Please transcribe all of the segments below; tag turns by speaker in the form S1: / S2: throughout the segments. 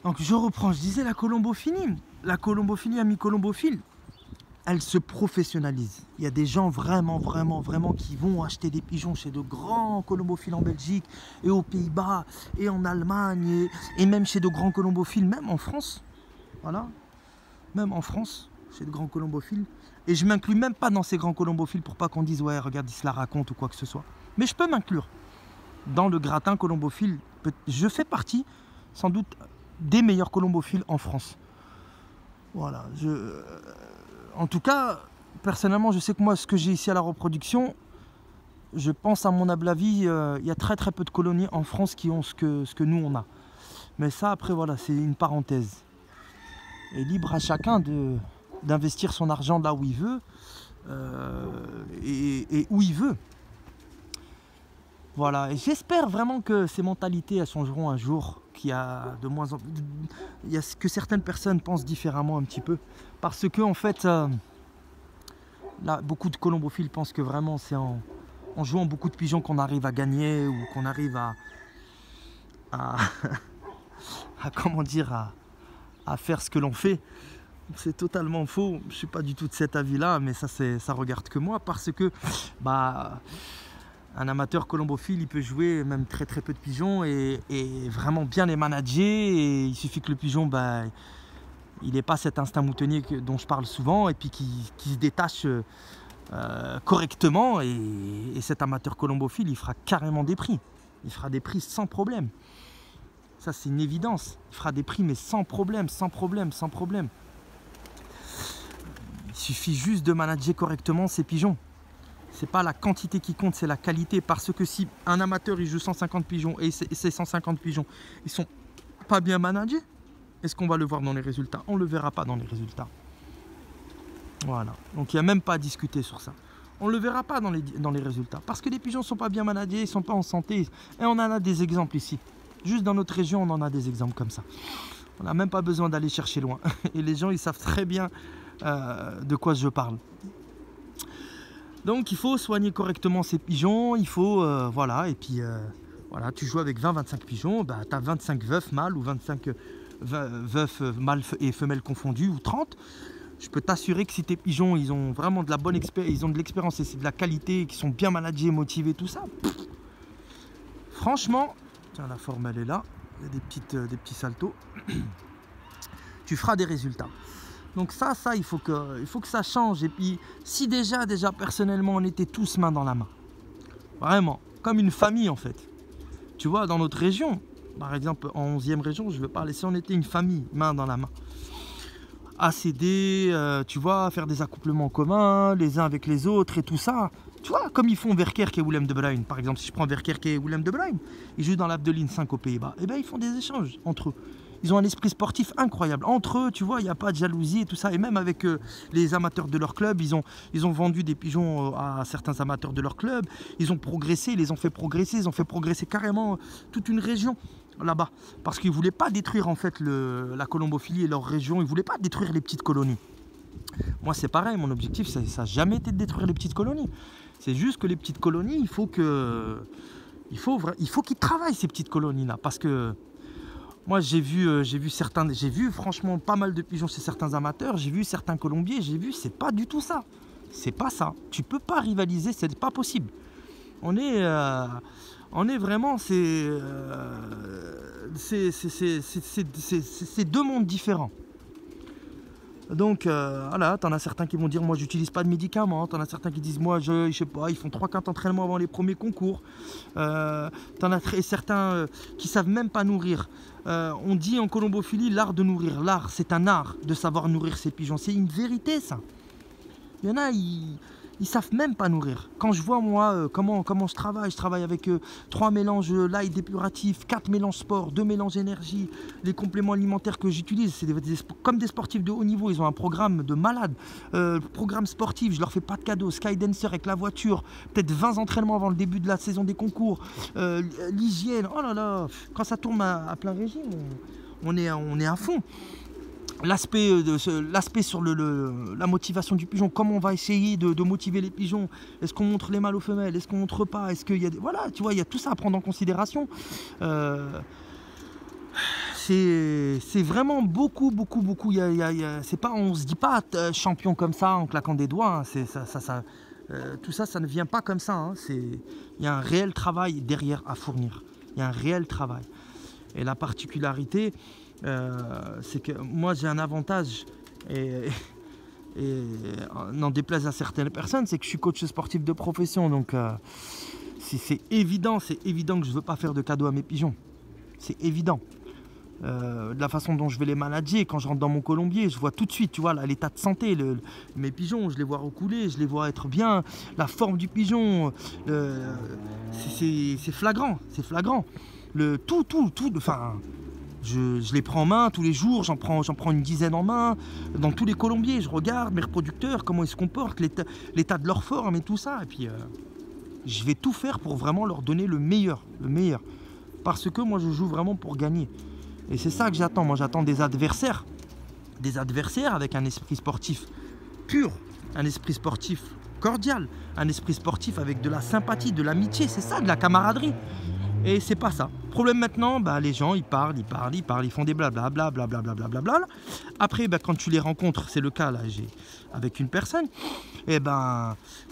S1: Donc je reprends, je disais la colombophilie. La colombophilie, ami colombophile, elle se professionnalise. Il y a des gens vraiment qui vont acheter des pigeons chez de grands colombophiles en Belgique et aux Pays-Bas et en Allemagne et même chez de grands colombophiles, même en France. Voilà, même en France, chez de grands colombophiles. Et je m'inclus même pas dans ces grands colombophiles pour pas qu'on dise ouais regarde il se la raconte ou quoi que ce soit. Mais je peux m'inclure dans le gratin colombophile. Je fais partie sans doute des meilleurs colombophiles en France. Voilà, en tout cas, personnellement, je sais que moi, ce que j'ai ici à la reproduction, je pense à mon humble avis, il y a très peu de colonies en France qui ont ce que nous on a. Mais ça, après, voilà, c'est une parenthèse. Et libre à chacun d'investir son argent là où il veut et où il veut. Voilà, et j'espère vraiment que ces mentalités elles changeront un jour, que certaines personnes pensent différemment un petit peu. Parce que en fait, là, beaucoup de colombophiles pensent que vraiment c'est en jouant beaucoup de pigeons qu'on arrive à gagner ou qu'on arrive à comment dire, à faire ce que l'on fait. C'est totalement faux, je ne suis pas du tout de cet avis-là, mais ça regarde que moi parce que un amateur colombophile, il peut jouer même très peu de pigeons et vraiment bien les manager. Et il suffit que le pigeon, il n'ait pas cet instinct moutonnier dont je parle souvent et puis qu'il se détache correctement. Et cet amateur colombophile, il fera carrément des prix. Il fera des prix sans problème. Ça, c'est une évidence. Il fera des prix, mais sans problème. Il suffit juste de manager correctement ses pigeons. C'est pas la quantité qui compte, c'est la qualité. Parce que si un amateur il joue 150 pigeons et ces 150 pigeons ils sont pas bien managés, est-ce qu'on va le voir dans les résultats? On le verra pas dans les résultats. Voilà. Donc il n'y a même pas à discuter sur ça. On le verra pas dans les résultats. Parce que les pigeons sont pas bien managés, ils sont pas en santé. Et on en a des exemples ici. Juste dans notre région, on en a des exemples comme ça. On n'a même pas besoin d'aller chercher loin. Et les gens, ils savent très bien de quoi je parle. Donc il faut soigner correctement ces pigeons, il faut, voilà, et puis voilà, tu joues avec 20-25 pigeons, tu as 25 veufs mâles ou 25 veufs mâles et femelles confondues ou 30. Je peux t'assurer que si tes pigeons, ils ont vraiment de la bonne expérience, ils ont de l'expérience et c'est de la qualité, qu'ils sont bien managés, motivés, tout ça. Franchement, tiens, la forme elle est là, il y a des petits saltos. Tu feras des résultats. Donc ça, il faut que ça change. Et puis, si déjà, personnellement, on était tous main dans la main. Vraiment, comme une famille, en fait. Tu vois, dans notre région, par exemple, en 11e région, je veux parler, si on était une famille, main dans la main. À s'aider, tu vois, faire des accouplements communs, les uns avec les autres et tout ça. Tu vois, comme ils font Verkerk et Willem de Bruijn. Par exemple, si je prends Verkerk et Willem de Bruijn, ils jouent dans l'Abdeline 5 aux Pays-Bas. Et bien, ils font des échanges entre eux. Ils ont un esprit sportif incroyable. Entre eux, tu vois, il n'y a pas de jalousie et tout ça. Et même avec les amateurs de leur club, ils ont vendu des pigeons à certains amateurs de leur club. Ils ont progressé, ils les ont fait progresser. Ils ont fait progresser carrément toute une région là-bas. Parce qu'ils ne voulaient pas détruire en fait la colombophilie et leur région. Ils ne voulaient pas détruire les petites colonies. Moi, c'est pareil. Mon objectif, ça n'a jamais été de détruire les petites colonies. C'est juste que les petites colonies, il faut qu'ils travaillent ces petites colonies-là. Parce que moi, j'ai vu franchement pas mal de pigeons chez certains amateurs. J'ai vu certains colombiers. C'est pas du tout ça. C'est pas ça. Tu peux pas rivaliser, c'est pas possible. On est vraiment, c'est deux mondes différents. Donc voilà, t'en as certains qui vont dire moi j'utilise pas de médicaments, t'en as certains qui disent moi je sais pas, ils font 3-4 entraînements avant les premiers concours, t'en as certains qui savent même pas nourrir. On dit en colombophilie l'art de nourrir, l'art c'est un art de savoir nourrir ses pigeons, c'est une vérité ça. Il y en a, ils savent même pas nourrir. Quand je vois moi comment je travaille avec 3 mélanges light dépuratifs, 4 mélanges sport, 2 mélanges énergie, les compléments alimentaires que j'utilise, c'est comme des sportifs de haut niveau, ils ont un programme de malade, programme sportif, je leur fais pas de cadeaux, Skydancer avec la voiture, peut-être 20 entraînements avant le début de la saison des concours, l'hygiène, oh là là, quand ça tourne à plein régime, on est à fond. L'aspect sur la motivation du pigeon, comment on va essayer de motiver les pigeons, est-ce qu'on montre les mâles aux femelles, est-ce qu'on montre pas, est-ce qu'il y a voilà, tu vois, il y a tout ça à prendre en considération. c'est vraiment beaucoup. C'est pas, on se dit pas champion comme ça en claquant des doigts. Hein, tout ça, ça ne vient pas comme ça. Hein, il y a un réel travail derrière à fournir. Il y a un réel travail. Et la particularité, c'est que moi j'ai un avantage, et n'en déplaise à certaines personnes, c'est que je suis coach sportif de profession. Donc c'est évident que je ne veux pas faire de cadeaux à mes pigeons. C'est évident. De la façon dont je vais les manager, quand je rentre dans mon colombier, je vois tout de suite, tu vois, l'état de santé, mes pigeons, je les vois recouler, je les vois être bien, la forme du pigeon, c'est flagrant, c'est flagrant. Enfin, je les prends en main tous les jours, j'en prends une dizaine en main, dans tous les colombiers, je regarde mes reproducteurs, comment ils se comportent, l'état de leur forme et tout ça, et puis je vais tout faire pour vraiment leur donner le meilleur, parce que moi je joue vraiment pour gagner. Et c'est ça que j'attends. Moi, j'attends des adversaires avec un esprit sportif pur, un esprit sportif cordial, un esprit sportif avec de la sympathie, de l'amitié. C'est ça, de la camaraderie. Et c'est pas ça. Problème maintenant, les gens, ils parlent, ils font des blablabla. Après, quand tu les rencontres, c'est le cas là, avec une personne, et il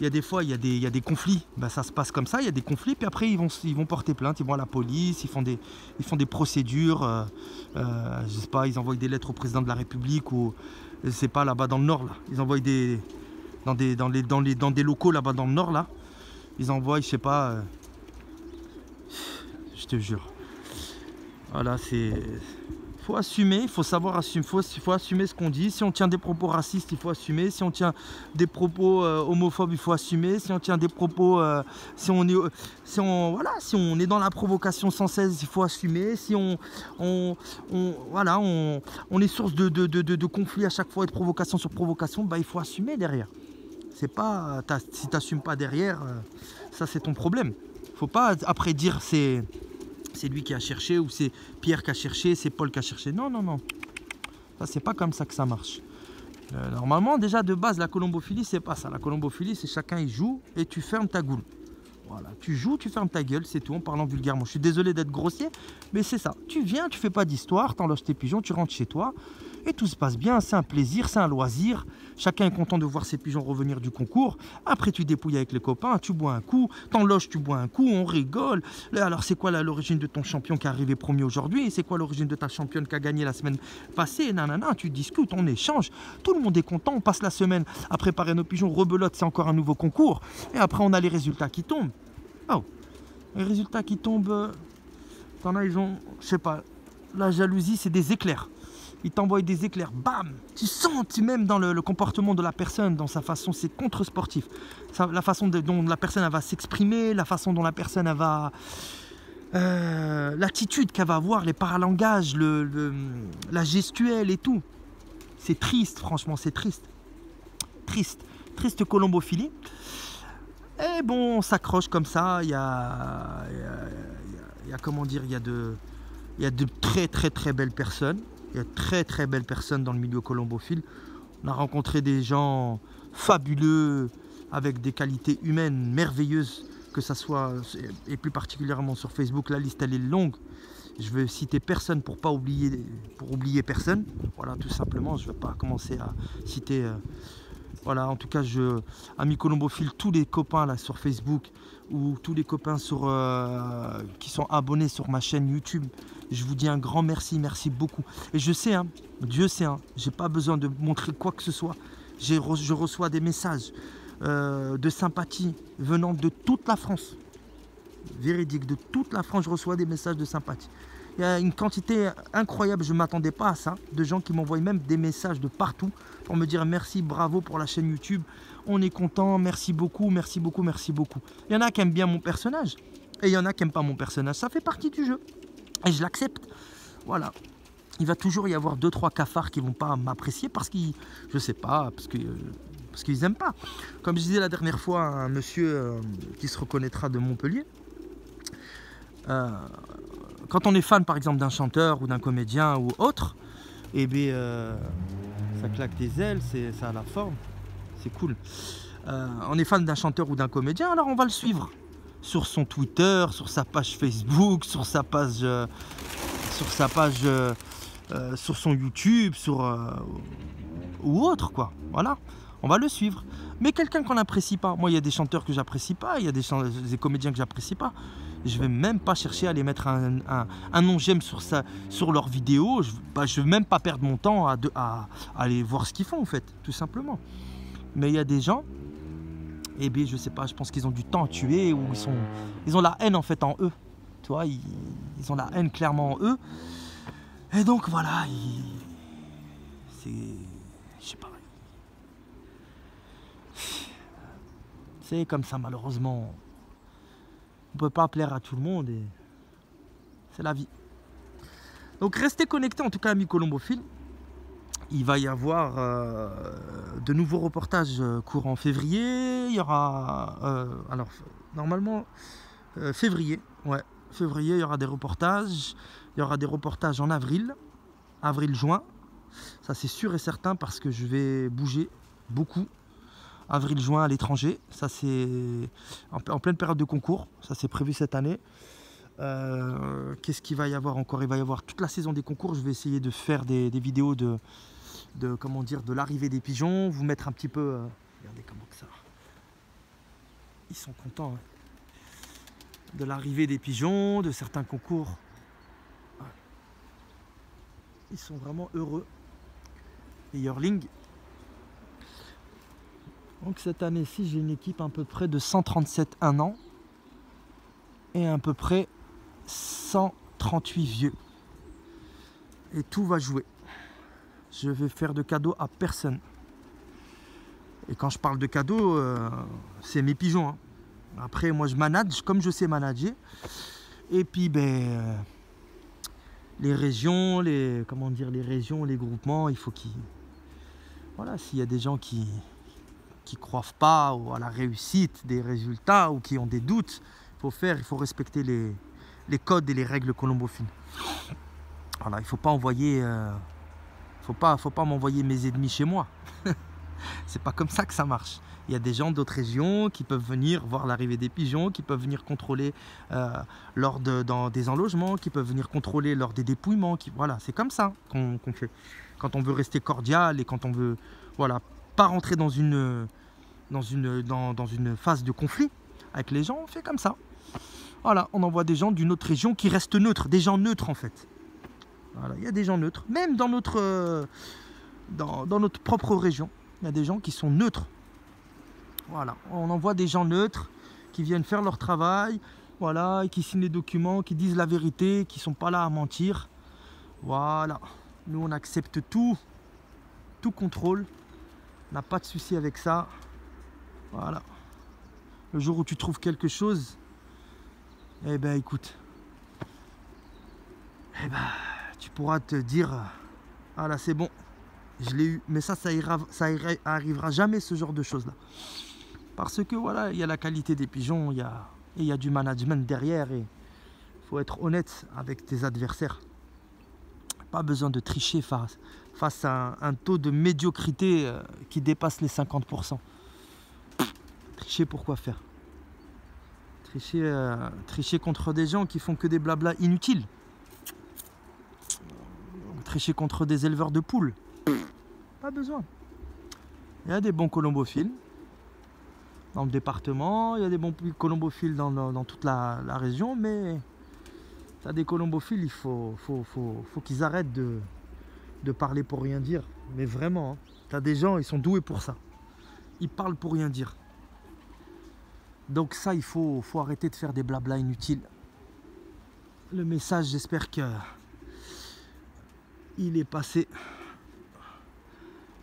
S1: y a des fois, il y a des conflits. Ça se passe comme ça, il y a des conflits, puis après, ils vont porter plainte, ils vont à la police, ils font des procédures, je sais pas, ils envoient des lettres au président de la République, ou je sais pas, là-bas dans le Nord, là. Ils envoient dans des locaux là-bas dans le Nord, là. Ils envoient, je sais pas... je te jure. Voilà, faut assumer, il faut savoir assumer, faut assumer ce qu'on dit. Si on tient des propos racistes, il faut assumer. Si on tient des propos homophobes, il faut assumer. Si on tient des propos, si on est dans la provocation sans cesse, il faut assumer. Si on est source de conflits à chaque fois et de provocation sur provocation, il faut assumer derrière. C'est pas, si tu n'assumes pas derrière, ça c'est ton problème. Faut pas après dire c'est lui qui a cherché, ou c'est Pierre qui a cherché, c'est Paul qui a cherché. Non. Ça, c'est pas comme ça que ça marche. Normalement, déjà de base, la colombophilie, c'est pas ça. La colombophilie, c'est chacun il joue et tu fermes ta goule. Voilà, tu joues, tu fermes ta gueule, c'est tout, en parlant vulgairement. Je suis désolé d'être grossier, mais c'est ça. Tu viens, tu fais pas d'histoire, t'enloges tes pigeons, tu rentres chez toi et tout se passe bien. C'est un plaisir, c'est un loisir. Chacun est content de voir ses pigeons revenir du concours. Après, tu dépouilles avec les copains, tu bois un coup, t'enloges, tu bois un coup, on rigole. Alors, c'est quoi l'origine de ton champion qui est arrivé premier aujourd'hui? C'est quoi l'origine de ta championne qui a gagné la semaine passée? Nanana, tu discutes, on échange. Tout le monde est content. On passe la semaine à préparer nos pigeons. Rebelote, c'est encore un nouveau concours. Et après, on a les résultats qui tombent. Oh, les résultats qui tombent. T'en as, ils ont, je sais pas, la jalousie, c'est des éclairs. Il t'envoie des éclairs, bam. Tu sens, même dans le comportement de la personne, dans sa façon, c'est contre-sportif. La façon dont la personne elle va s'exprimer, la façon dont la personne elle va... l'attitude qu'elle va avoir, les paralangages, la gestuelle et tout. C'est triste, franchement, c'est triste. Triste colombophilie. Et bon, on s'accroche comme ça. Il y a comment dire, il y a de très belles personnes. Il y a très belles personnes dans le milieu colombophile. On a rencontré des gens fabuleux, avec des qualités humaines merveilleuses, que ça soit, et plus particulièrement sur Facebook. La liste elle est longue. Je vais citer personne pour oublier personne. Voilà, tout simplement. Je ne vais pas commencer à citer. Voilà, en tout cas, amis colombophiles, tous les copains là sur Facebook, ou tous les copains qui sont abonnés sur ma chaîne YouTube, je vous dis un grand merci beaucoup. Et je sais, Dieu sait, j'ai pas besoin de montrer quoi que ce soit. Je reçois des messages de sympathie venant de toute la France. Véridique, de toute la France, je reçois des messages de sympathie. Il y a une quantité incroyable, je ne m'attendais pas à ça, de gens qui m'envoient même des messages de partout pour me dire merci, bravo pour la chaîne YouTube, on est content, merci beaucoup. Il y en a qui aiment bien mon personnage et il y en a qui n'aiment pas mon personnage. Ça fait partie du jeu et je l'accepte. Voilà. Il va toujours y avoir 2-3 cafards qui ne vont pas m'apprécier parce qu'ils, je sais pas, parce qu'ils n'aiment pas. Comme je disais la dernière fois à un monsieur qui se reconnaîtra de Montpellier, quand on est fan par exemple d'un chanteur ou d'un comédien ou autre, eh bien ça claque des ailes, ça a la forme, c'est cool. On est fan d'un chanteur ou d'un comédien, alors on va le suivre sur son Twitter, sur sa page Facebook, sur sa page sur sa page, sur son YouTube, ou autre, quoi. Voilà, on va le suivre. Mais quelqu'un qu'on n'apprécie pas, moi il y a des chanteurs que j'apprécie pas, il y a des comédiens que j'apprécie pas, je vais même pas chercher à les mettre un nom j'aime sur leurs vidéos. Je vais même pas perdre mon temps à aller voir ce qu'ils font, en fait, tout simplement. Mais il y a des gens, eh bien je sais pas, je pense qu'ils ont du temps à tuer, ou ils ont la haine en fait en eux. Tu vois, ils ont la haine clairement en eux. Et donc voilà, je sais pas. C'est comme ça, malheureusement. On peut pas plaire à tout le monde et c'est la vie. Donc restez connectés, en tout cas, amis colombophiles. Il va y avoir de nouveaux reportages courant février. Il y aura, alors normalement février, ouais, février, il y aura des reportages. Il y aura des reportages en avril, juin. Ça c'est sûr et certain parce que je vais bouger beaucoup. Avril, juin à l'étranger. Ça c'est en pleine période de concours. Ça c'est prévu cette année. Qu'est-ce qu'il va y avoir encore? Il va y avoir toute la saison des concours. Je vais essayer de faire des vidéos comment dire, de l'arrivée des pigeons. Vous mettre un petit peu... regardez comment que ça... Ils sont contents. Hein. De l'arrivée des pigeons, de certains concours. Ouais. Ils sont vraiment heureux. Les yearlings. Donc cette année-ci, j'ai une équipe à peu près de 137 1 an. Et à peu près 138 vieux. Et tout va jouer. Je vais faire de cadeaux à personne. Et quand je parle de cadeaux, c'est mes pigeons. Hein. Après, moi, je manage comme je sais manager. Et puis, les régions, les groupements, il faut qu'ils... Voilà, s'il y a des gens qui croient pas à la réussite des résultats ou qui ont des doutes, il faut respecter les codes et les règles colombophiles. Voilà, il faut pas envoyer... faut pas m'envoyer mes ennemis chez moi. C'est pas comme ça que ça marche. Il y a des gens d'autres régions qui peuvent venir voir l'arrivée des pigeons, qui peuvent venir contrôler dans des enlogements, qui peuvent venir contrôler lors des dépouillements. Voilà, c'est comme ça qu'on fait. Quand on veut rester cordial et quand on veut, voilà, pas rentrer dans une phase de conflit avec les gens, on fait comme ça. Voilà, on envoie des gens d'une autre région qui restent neutres, des gens neutres en fait. Voilà, il y a des gens neutres, même dans notre propre région, il y a des gens qui sont neutres. Voilà, on envoie des gens neutres qui viennent faire leur travail, voilà, et qui signent les documents, qui disent la vérité, qui ne sont pas là à mentir. Voilà, nous on accepte tout contrôle, on n'a pas de souci avec ça. Voilà, le jour où tu trouves quelque chose, eh ben écoute, tu pourras te dire, ah là c'est bon, je l'ai eu, mais ça arrivera jamais, ce genre de choses là. Parce que voilà, il y a la qualité des pigeons, il y a du management derrière et il faut être honnête avec tes adversaires. Pas besoin de tricher face à un taux de médiocrité qui dépasse les 50%. Tricher, pourquoi faire? Tricher contre des gens qui font que des blablas inutiles. Tricher contre des éleveurs de poules. Pas besoin. Il y a des bons colombophiles dans le département, il y a des bons colombophiles dans toute la région, mais tu as des colombophiles, il faut qu'ils arrêtent de parler pour rien dire. Mais vraiment, hein, tu as des gens, ils sont doués pour ça. Ils parlent pour rien dire. Donc ça, il faut arrêter de faire des blablas inutiles. Le message, j'espère que il est passé.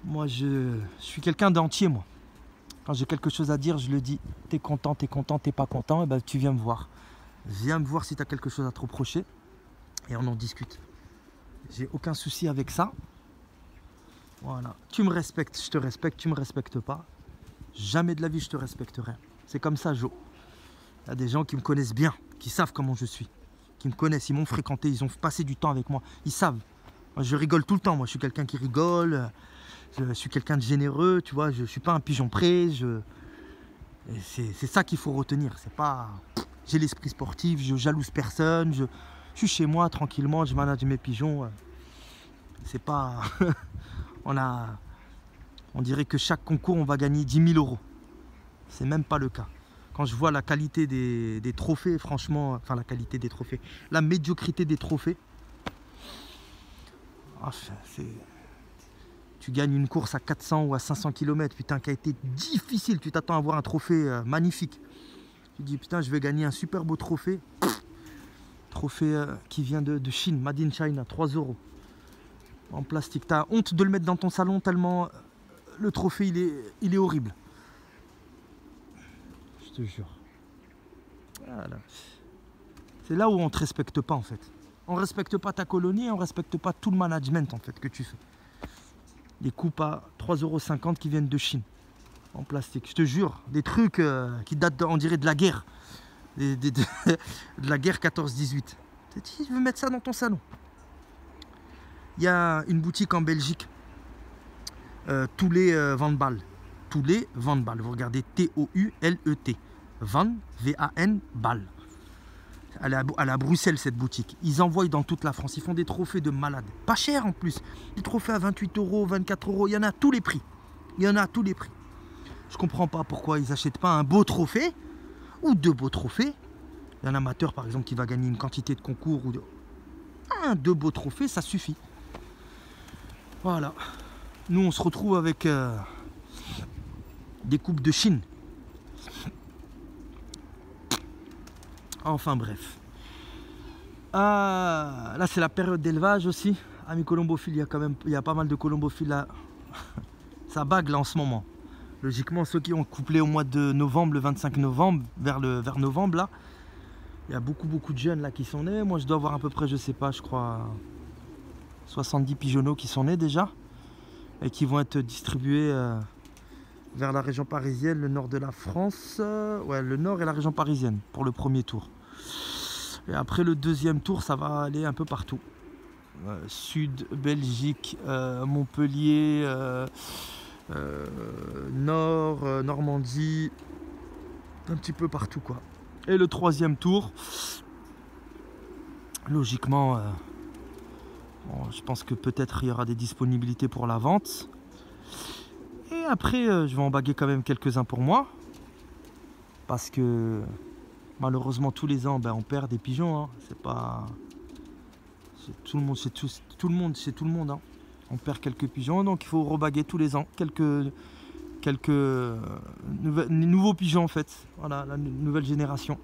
S1: Moi, je suis quelqu'un d'entier, moi. Quand j'ai quelque chose à dire, je le dis. T'es content, t'es pas content, et ben tu viens me voir. Viens me voir si tu as quelque chose à te reprocher et on en discute. J'ai aucun souci avec ça. Voilà. Tu me respectes, je te respecte. Tu me respectes pas, jamais de la vie je te respecterai. C'est comme ça, Jo. Il y a des gens qui me connaissent bien, qui savent comment je suis, qui me connaissent, ils m'ont fréquenté, ils ont passé du temps avec moi, ils savent. Moi, je rigole tout le temps, moi je suis quelqu'un qui rigole, je suis quelqu'un de généreux, tu vois, je suis pas un pigeon prêt, c'est ça qu'il faut retenir, c'est pas... J'ai l'esprit sportif, je jalouse personne, je Je suis chez moi tranquillement, je manage mes pigeons. C'est pas... on dirait que chaque concours, on va gagner 10 000 €. C'est même pas le cas. Quand je vois la qualité des trophées, franchement, enfin la qualité des trophées, la médiocrité des trophées, tu gagnes une course à 400 ou à 500 km, putain, qui a été difficile, tu t'attends à avoir un trophée magnifique. Tu dis, putain, je vais gagner un super beau trophée. Trophée qui vient de Chine, Made in China, 3 € en plastique. T'as honte de le mettre dans ton salon tellement le trophée, il est horrible. Je te jure. Voilà. C'est là où on ne te respecte pas en fait. On ne respecte pas ta colonie et on ne respecte pas tout le management en fait que tu fais. Des coupes à 3,50 € qui viennent de Chine en plastique. Je te jure, des trucs qui datent, on dirait, de la guerre. De la guerre 14-18. Tu veux mettre ça dans ton salon. Il y a une boutique en Belgique, tous les Van Baal. Tous les Van Baal. Vous regardez T-O-U-L-E-T. Van, V-A-N, Baal. Elle est à Bruxelles, cette boutique. Ils envoient dans toute la France. Ils font des trophées de malades. Pas cher en plus. Des trophées à 28 €, 24 €. Il y en a à tous les prix. Il y en a à tous les prix. Je comprends pas pourquoi ils n'achètent pas un beau trophée ou deux beaux trophées. Il y a un amateur, par exemple, qui va gagner une quantité de concours ou deux beaux trophées, ça suffit. Voilà. Nous, on se retrouve avec des coupes de Chine. Enfin bref. Là c'est la période d'élevage aussi. Amis colombophiles, il y a pas mal de colombophiles là. Ça bague là en ce moment. Logiquement, ceux qui ont couplé au mois de novembre, le 25 novembre, vers novembre là, il y a beaucoup de jeunes là qui sont nés. Moi je dois avoir à peu près, je sais pas, je crois 70 pigeonneaux qui sont nés déjà et qui vont être distribués vers la région parisienne, le nord de la France, ouais, le nord et la région parisienne pour le premier tour. Et après le deuxième tour, ça va aller un peu partout. Sud, Belgique, Montpellier, Nord, Normandie, un petit peu partout quoi. Et le troisième tour, logiquement, bon, je pense que peut-être il y aura des disponibilités pour la vente. Et après, je vais en baguer quand même quelques-uns pour moi. Parce que malheureusement, tous les ans, on perd des pigeons. Hein. C'est pas... Tout le monde, c'est tout le monde. Hein. On perd quelques pigeons, donc il faut rebaguer tous les ans. Quelques nouveaux pigeons en fait. Voilà, la nouvelle génération.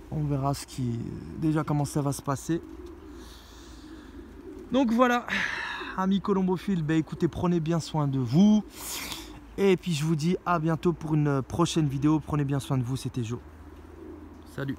S1: On verra déjà comment ça va se passer. Donc voilà. Amis colombophiles, écoutez, prenez bien soin de vous. Et puis je vous dis à bientôt pour une prochaine vidéo. Prenez bien soin de vous, c'était Jo. Salut.